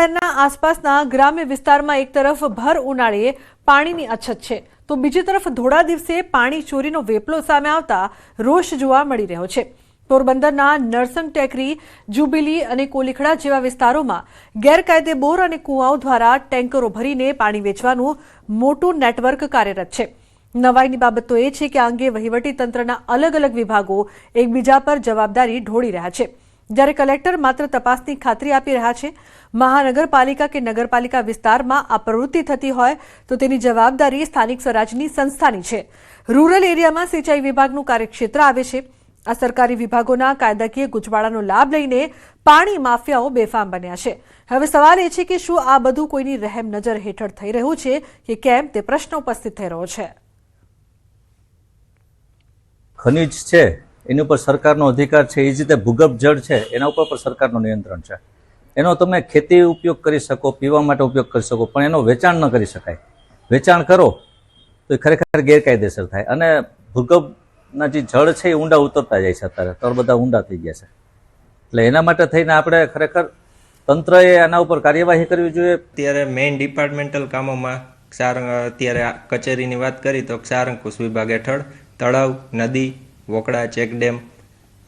શહેરના આસપાસના ગ્રામ્ય વિસ્તારમાં એક તરફ ભર ઉનાળે પાણીની અછત છે તો બીજી તરફ ધોળા દિવસે પાણી ચોરીનો વેપલો સામે આવતા રોષ જોવા મળી રહ્યો છે। પોરબંદરના નરસંગ ટેકરી, જુબિલી અને કોલીખડા જેવા વિસ્તારોમાં ગેરકાયદે બોર અને કુવાઓ દ્વારા ટેન્કરો ભરીને પાણી વેચવાનું મોટું નેટવર્ક કાર્યરત છે। નવાઈની બાબત તો એ છે કે આ અંગે વહીવટી તંત્રના અલગ અલગ વિભાગો એકબીજા પર જવાબદારી ઢોળી રહ્યા છે, જ્યારે કલેક્ટર માત્ર તપાસની ખાતરી આપી રહ્યા છે। મહાનગરપાલિકા કે નગરપાલિકા વિસ્તારમાં આ પ્રવૃત્તિ થતી હોય તો તેની જવાબદારી સ્થાનિક સ્વરાજની સંસ્થાની છે। રૂરલ એરિયામાં સિંચાઈ વિભાગનું કાર્યક્ષેત્ર આવે છે। આ સરકારી વિભાગોના કાયદાકીય ગૂંચવાડાનો લાભ લઈને પાણી માફિયાઓ બેફામ બન્યા છે। હવે સવાલ એ છે કે શું આ બધું કોઈની રહેમ નજર હેઠળ થઈ રહ્યું છે કે કેમ, તે પ્રશ્ન ઉપસ્થિત થઈ રહ્યો છે। ખનિજ છે એની ઉપર સરકારનો અધિકાર છે, એ જ રીતે ભૂગર્ભ જળ છે એના ઉપર પણ સરકારનું નિયંત્રણ છે। એનો તમે ખેતી ઉપયોગ કરી શકો, પીવા માટે ઉપયોગ કરી શકો, પણ એનો વેચાણ ન કરી શકાય। વેચાણ કરો તો એ ખરેખર ગેરકાયદેસર થાય અને ભૂગર્ભના જે જળ છે એ ઊંડા ઉતરતા જાય છે। અત્યારે તળ બધા ઊંડા થઈ ગયા છે, એટલે એના માટે થઈને આપણે ખરેખર તંત્રએ આના ઉપર કાર્યવાહી કરવી જોઈએ। અત્યારે મેઇન ડિપાર્ટમેન્ટલ કામોમાં અત્યારે કચેરીની વાત કરી તો ક્ષારંકુશ વિભાગ હેઠળ તળાવ, નદી, વોકડા, ચેકડેમ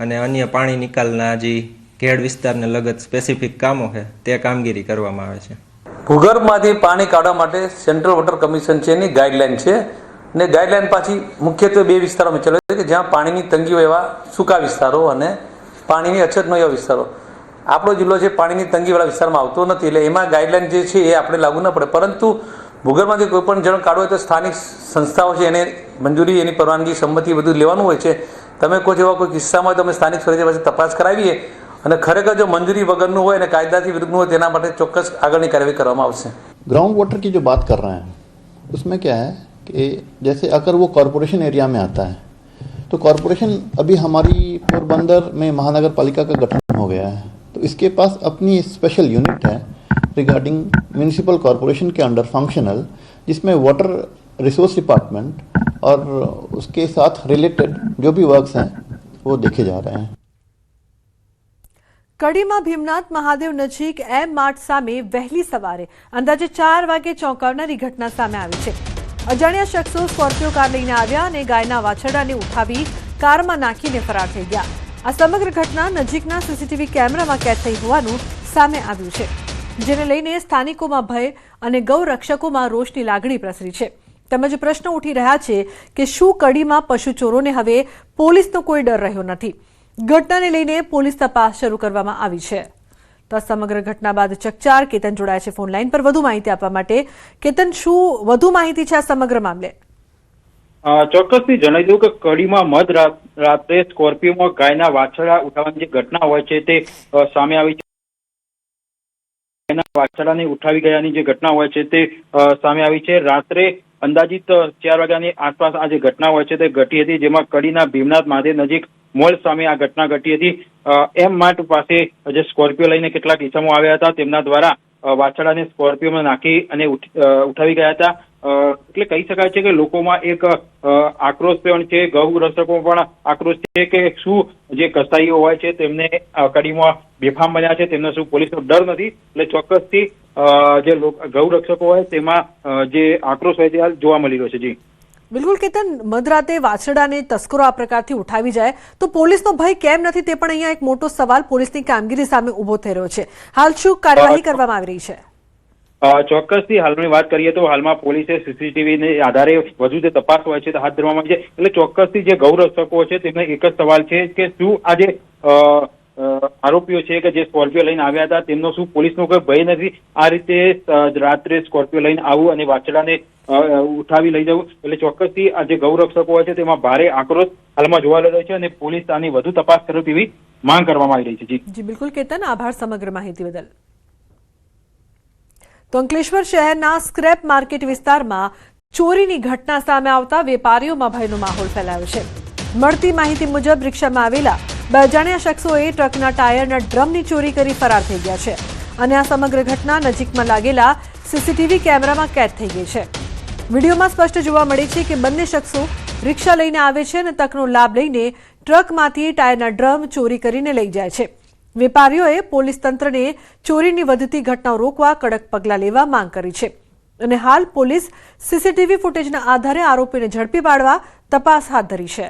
અને અન્ય પાણી નિકાલના જે ઘેડ વિસ્તારને લગત સ્પેસિફિક કામો છે તે કામગીરી કરવામાં આવે છે। ભૂગર્ભમાંથી પાણી કાઢવા માટે સેન્ટ્રલ વોટર કમિશન છે એની ગાઈડલાઈન છે ને ગાઈડલાઈન પાછી મુખ્યત્વે બે વિસ્તારોમાં ચાલે છે કે જ્યાં પાણીની તંગી હોય એવા સૂકા વિસ્તારો અને પાણીની અછત ન હોય એવા વિસ્તારો। આપણો જિલ્લો છે પાણીની તંગીવાળા વિસ્તારમાં આવતો નથી, એટલે એમાં ગાઈડલાઈન જે છે એ આપણે લાગુ ન પડે, પરંતુ ભૂગર્ભમાંથી કોઈ પણ જળ કાઢવું હોય તો સ્થાનિક સંસ્થાઓ છે એને મંજૂરી, એની પરવાનગી, સંમતિ બધું લેવાનું હોય છે। તમે કોઈ એવા કોઈ કિસ્સામાં તમે સ્થાનિક સ્વરાજ્ય પાસે તપાસ કરાવીએ અને ખરેખર જો મંજૂરી વગરનું હોય અને કાયદાથી વિરુદ્ધનું હોય તેના માટે ચોક્કસ આગળની કાર્યવાહી કરવામાં આવશે। ग्राउंड वाटर की जो बात कर रहे हैं उसमें क्या है कि जैसे अगर वो कॉरपोरेशन एरिया में आता है तो कॉरपोरेशन अभी हमारी पोरबंदर में महानगर पालिका का गठन हो गया है, तो इसके पास अपनी स्पेशल यूनिट है रिगार्डिंग म्यूनिसिपल कॉरपोरेशन के अंडर फंक्शनल, जिसमें वाटर रिसोर्स डिपार्टमेंट और उसके साथ रिलेटेड जो भी वर्क्स हैं वो देखे जा रहे हैं। કડીમાં ભીમનાથ મહાદેવ નજીક એમ માર્ટ સામે વહેલી સવારે અંદાજે 4 વાગે ચોંકાવનારી ઘટના સામે આવી છે। અજાણ્યા શખ્સો સ્કોર્પિયો કાર લઈને આવ્યા અને ગાયના વાછરડાને ઉઠાવી કારમાં નાખીને ફરાર થઈ ગયા। આ સમગ્ર ઘટના નજીકના સીસીટીવી કેમેરામાં કેદ થઈ હોવાનું સામે આવ્યું છે, જેને લઈને સ્થાનિકોમાં ભય અને ગૌ રક્ષકોમાં રોષની લાગણી પ્રસરી છે। તેમજ પ્રશ્ન ઉઠી રહ્યા છે કે શું કડીમાં પશુ ચોરોને હવે પોલીસનો કોઈ ડર રહ્યો નથી। ઘટનાને લઈને પોલીસ તપાસ શરૂ કરવામાં આવી છે। તો સમગ્ર ઘટના બાદ ચકચાર કેતન જોડાયા છે ફોન લાઈન પર વધુ માહિતી આપવા માટે। કેતન, શું વધુ માહિતી છે આ સમગ્ર મામલે? ચોક્કસથી જણાવી દઉં કે કડીમાં મધરાત્રે સ્કોર્પિયોમાં ગાયના વાછરડા ઉઠાવવાની જે ઘટના હોય છે તે સામે આવી છે। ગાયના વાછરડાને ઉઠાવી ગયાની જે ઘટના હોય છે તે સામે આવી છે। રાત્રે અંદાજિત 4 વાગ્યાની આસપાસ આ જે ઘટના હોય છે તે ઘટી હતી, જેમાં કડીના ભીમનાથ મહાદેવ નજીક મોલ સામે આ ઘટના ઘટી હતી। એમ માર્ટ પાસે જે સ્કોર્પિયો લઈને કેટલાક ઇસમો આવ્યા હતા, તેમના દ્વારા વાછરડાને સ્કોર્પિયોમાં નાખી અને ઉઠાવી ગયા હતા। એટલે કહી શકાય છે કે લોકોમાં એક આક્રોશ પણ છે, ગૌ રક્ષકો પણ આક્રોશ છે કે શું જે કસાઈઓ હોય છે તેમને કડીમાં બેફામ બન્યા છે, તેમને શું પોલીસનો ડર નથી। એટલે ચોક્કસથી જે ગૌ રક્ષકો હોય તેમાં જે આક્રોશ હોય તે જોવા મળી રહ્યો છે। જી બિલકુલ કેતન, મધરાતે વાછરડાને તસ્કરો આ પ્રકારથી ઉઠાવી જાય તો પોલીસનો ભય કેમ નથી, તે પણ અહીંયા એક મોટો સવાલ પોલીસની કામગીરી સામે ઉભો થઈ રહ્યો છે। હાલ શું કાર્યવાહી કરવામાં આવી રહી છે? ચોક્કસથી હાલની વાત કરીએ તો હાલમાં પોલીસે સીસીટીવીને આધારે વધુ જે તપાસ હોય છે તે હાથ ધરવામાં આવી છે। એટલે ચોક્કસથી જે ગૌરક્ષકો છે તેમને એક જ સવાલ છે કે શું આ જે આરોપીઓ છે કે જે સ્કોર્પિયો લઈને આવ્યા હતા તેમનો શું પોલીસનો કોઈ ભય નથી? આ રીતે રાત્રે સ્કોર્પિયો લઈને આવવું અને વાછરડાને ઉઠાવી લઈ જવું, એટલે ચોક્કસથી આ જે ગૌરક્ષકો હોય છે તેમાં ભારે આક્રોશ હાલમાં જોવા રહ્યો છે અને પોલીસ આની વધુ તપાસ કરે તેવી માંગ કરવામાં આવી રહી છે। જી બિલકુલ કેતન, આભાર સમગ્ર માહિતી બદલ। તો અંકલેશ્વર શહેરના સ્ક્રેપ માર્કેટ વિસ્તારમાં ચોરીની ઘટના સામે આવતા વેપારીઓમાં ભયનો માહોલ ફેલાયો છે। મળતી માહિતી મુજબ રિક્ષામાં આવેલા 2 અજાણ્યા શખ્સોએ ટ્રકના ટાયરના ડ્રમની ચોરી કરી ફરાર થઈ ગયા છે અને આ સમગ્ર ઘટના નજીકમાં લાગેલા સીસીટીવી કેમેરામાં કેદ થઈ ગઈ છે। વિડીયોમાં સ્પષ્ટ જોવા મળે છે કે બંને શખ્સો રિક્ષા લઈને આવે છે અને તકનો લાભ લઈને ટ્રકમાંથી ટાયરના ડ્રમ ચોરી કરીને લઈ જાય છે। વેપારીઓએ પોલીસ તંત્રને ચોરીની વધતી ઘટનાઓ રોકવા કડક પગલાં લેવા માંગ કરી છે અને હાલ પોલીસ સીસીટીવી ફૂટેજના આધારે આરોપીને ઝડપી પાડવા તપાસ હાથ ધરી છે.